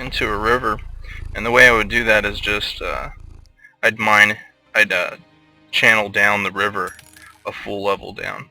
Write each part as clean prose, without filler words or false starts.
into a river, and the way I would do that is just I'd mine, I'd channel down the river a full level down,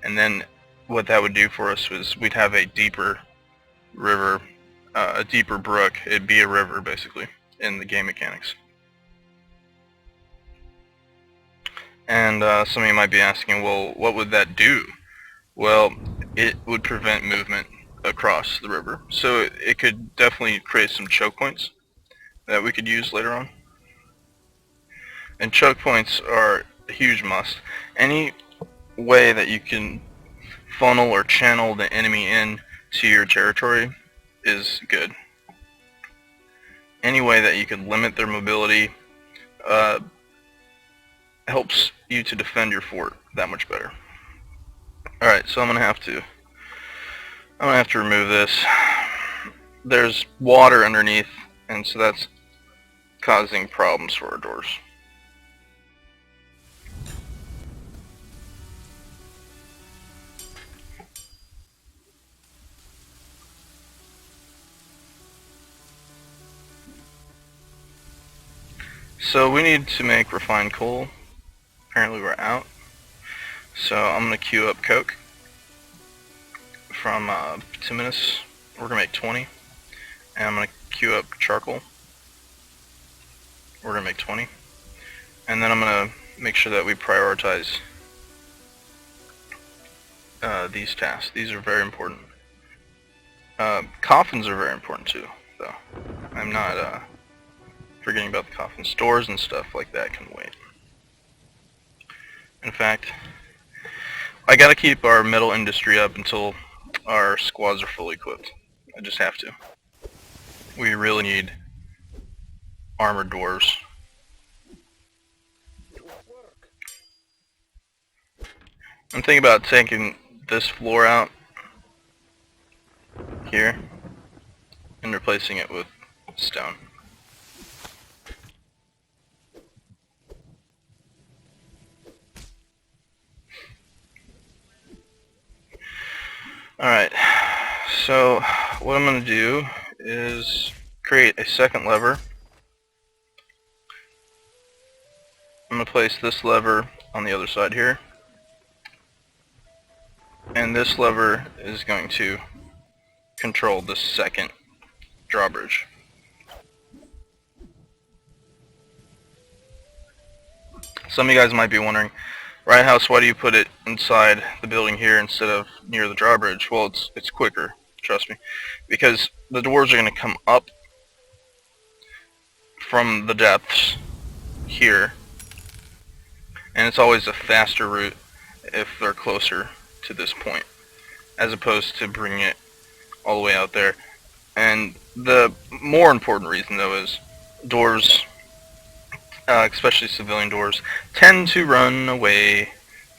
and then what that would do for us was we'd have a deeper river, a deeper brook. It'd be a river basically in the game mechanics. And some of you might be asking, well, what would that do? Well, it would prevent movement across the river, so it could definitely create some choke points that we could use later on. And choke points are a huge must. Any way that you can funnel or channel the enemy in to your territory is good. Any way that you can limit their mobility helps you to defend your fort that much better. Alright, so I'm gonna have to remove this. There's water underneath, and so that's causing problems for our doors. So we need to make refined coal. Apparently we're out. So I'm going to queue up coke from bituminous. We're going to make 20. And I'm going to queue up charcoal. We're going to make 20. And then I'm going to make sure that we prioritize these tasks. These are very important. Coffins are very important too, though. I'm not forgetting about the coffins. Stores and stuff like that can wait. In fact, I gotta keep our metal industry up until our squads are fully equipped. I just have to. We really need armored dwarves. I'm thinking about taking this floor out here and replacing it with stone. Alright, so what I'm going to do is create a second lever. I'm going to place this lever on the other side here. And this lever is going to control the second drawbridge. Some of you guys might be wondering, Riot House, why do you put it inside the building here instead of near the drawbridge? Well, it's quicker, trust me. Because the dwarves are going to come up from the depths here, and it's always a faster route if they're closer to this point, as opposed to bringing it all the way out there. And the more important reason, though, is dwarves, especially civilian dwarves, tend to run away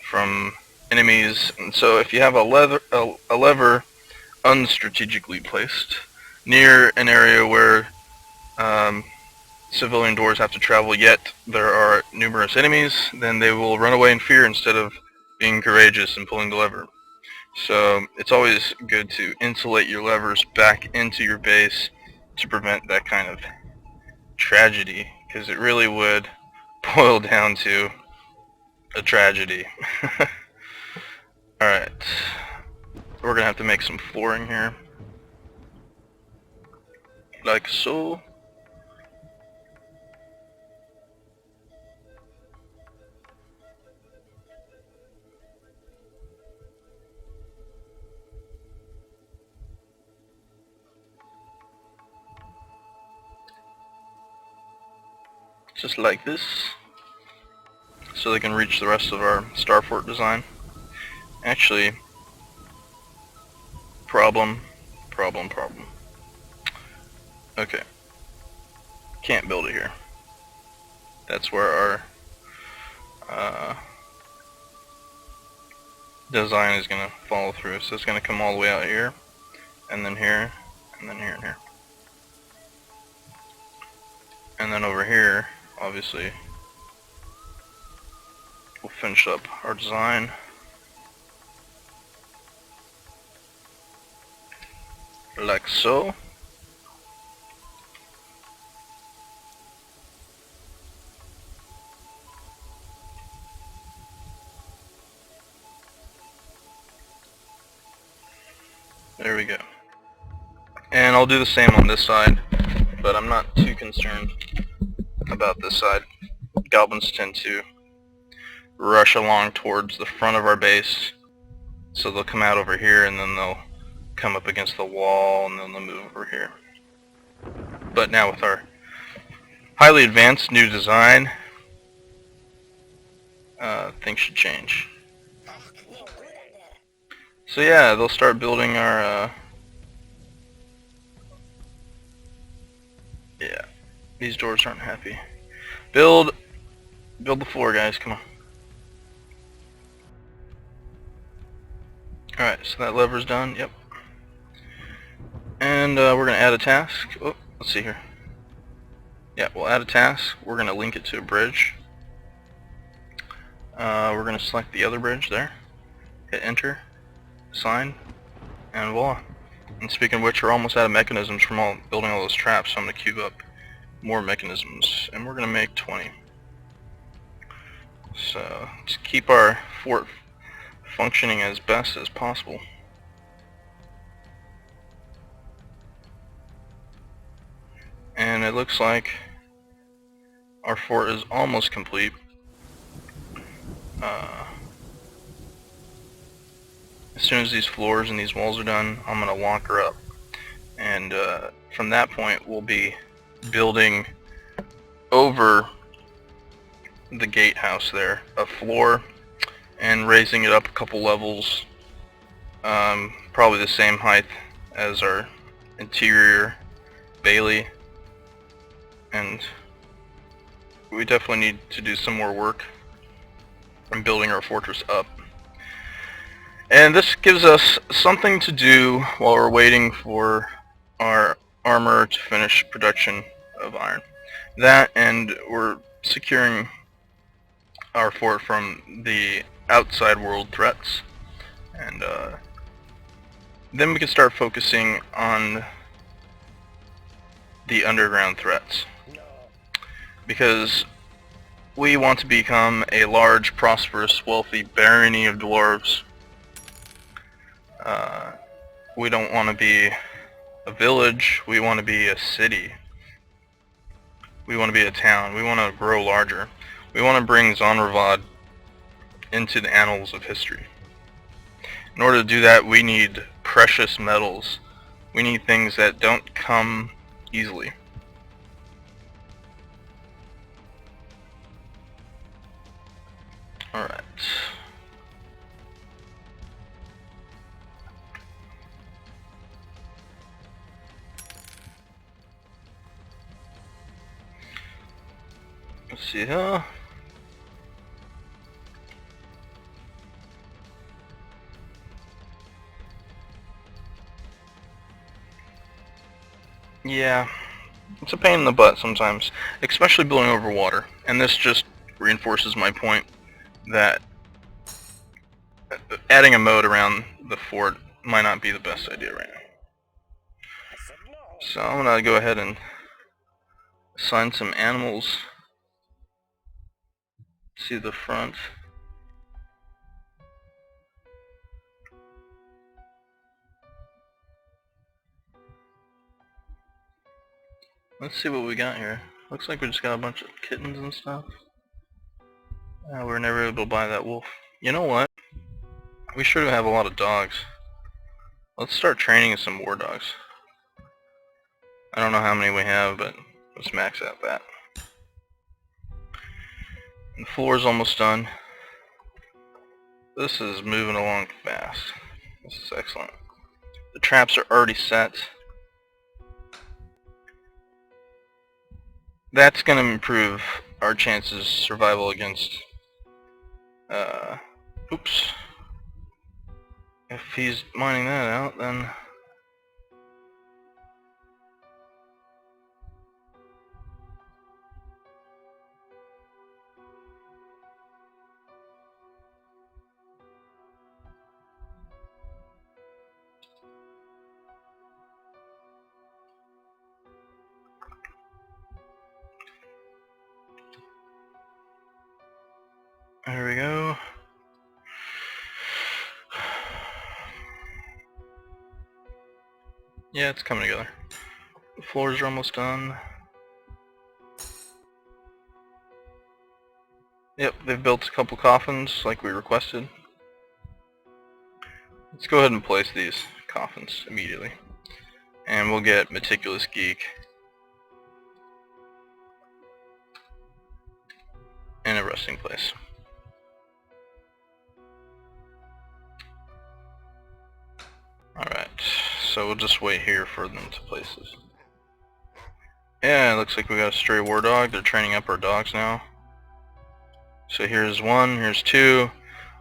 from enemies, and so if you have a lever unstrategically placed near an area where civilian dwarves have to travel, yet there are numerous enemies, then they will run away in fear instead of being courageous and pulling the lever. So it's always good to insulate your levers back into your base to prevent that kind of tragedy, because it really would boil down to a tragedy. Alright, we're gonna have to make some flooring here, like so. Just like this, so they can reach the rest of our starfort design. Actually, problem. Okay, can't build it here. That's where our design is going to follow through. So it's going to come all the way out here, and then here, and then here and here. And then over here, obviously, we'll finish up our design. Like so. There we go. And I'll do the same on this side, but I'm not too concerned about this side. Goblins tend to rush along towards the front of our base, so they'll come out over here and then they'll come up against the wall and then they'll move over here. But now with our highly advanced new design, things should change. So yeah, they'll start building our, yeah, these doors aren't happy. Build the floor, guys, come on. Alright, so that lever's done, yep. And we're going to add a task. Oh, let's see here. Yeah, we'll add a task. We're going to link it to a bridge. We're going to select the other bridge there. Hit enter, sign, and voila. And speaking of which, we're almost out of mechanisms from building all those traps, so I'm going to cube up more mechanisms. And we're going to make 20. So, let's keep our fort functioning as best as possible. And it looks like our fort is almost complete. As soon as these floors and these walls are done, I'm going to lock her up. And from that point, we'll be building over the gatehouse there a floor and raising it up a couple levels, probably the same height as our interior bailey. And we definitely need to do some more work in building our fortress up. And this gives us something to do while we're waiting for our armor to finish production of iron. That, and we're securing our fort from the outside world threats. And then we can start focusing on the underground threats. Because we want to become a large, prosperous, wealthy barony of dwarves. We don't want to be a village, we want to be a city. We want to be a town, we want to grow larger. We want to bring Zonravad into the annals of history. In order to do that, we need precious metals. We need things that don't come easily. Alright. Let's see here. Yeah, it's a pain in the butt sometimes, especially building over water. And this just reinforces my point that adding a moat around the fort might not be the best idea right now. So I'm going to go ahead and assign some animals to the front. Let's see what we got here. Looks like we just got a bunch of kittens and stuff. We're never able to buy that wolf. You know what? We sure do have a lot of dogs. Let's start training some more dogs. I don't know how many we have, but let's max out that. And the floor is almost done. This is moving along fast. This is excellent. The traps are already set. That's going to improve our chances of survival against oops. If he's mining that out, then there we go. Yeah, it's coming together. The floors are almost done. Yep, they've built a couple coffins like we requested. Let's go ahead and place these coffins immediately. And we'll get Meticulous Geek in a resting place. Alright, so we'll just wait here for them to place this. Yeah, it looks like we got a stray war dog. They're training up our dogs now. So here's one, here's two.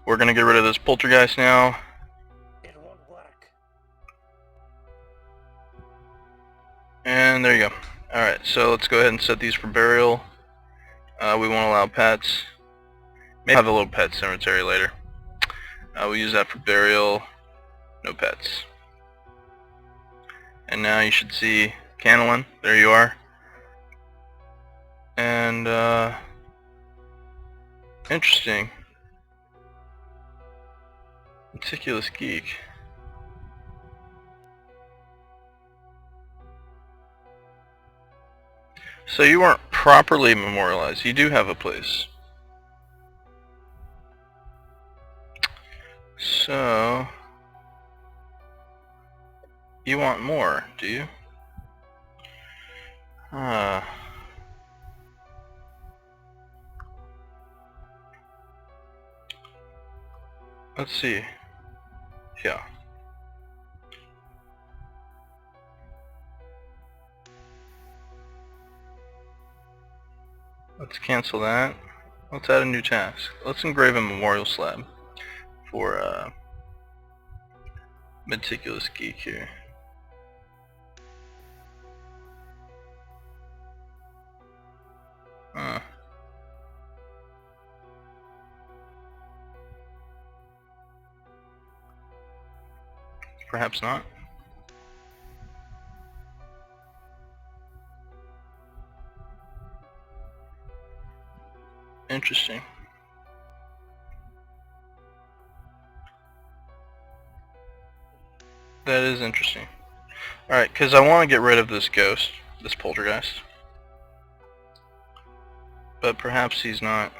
We're gonna get rid of this poltergeist now. It won't work. And there you go. Alright, so let's go ahead and set these for burial. We won't allow pets. Maybe have a little pet cemetery later. We'll use that for burial. No pets. And now you should see Canelin. There you are. And interesting. Meticulous Geek. So you weren't properly memorialized. You do have a place. So you want more, do you? Let's see. Yeah. Let's cancel that. Let's add a new task. Let's engrave a memorial slab for Meticulous Geek here. Perhaps not. Interesting. That is interesting. Alright, because I want to get rid of this ghost, this poltergeist. But perhaps he's not.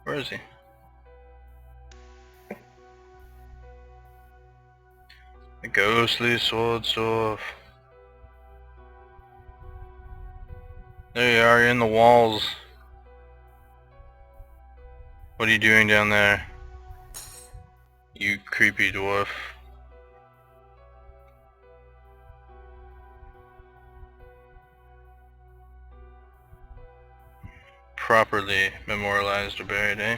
Where is he? The ghostly sword Dwarf. There you are, you're in the walls. What are you doing down there? You creepy dwarf. Properly memorialized or buried, eh?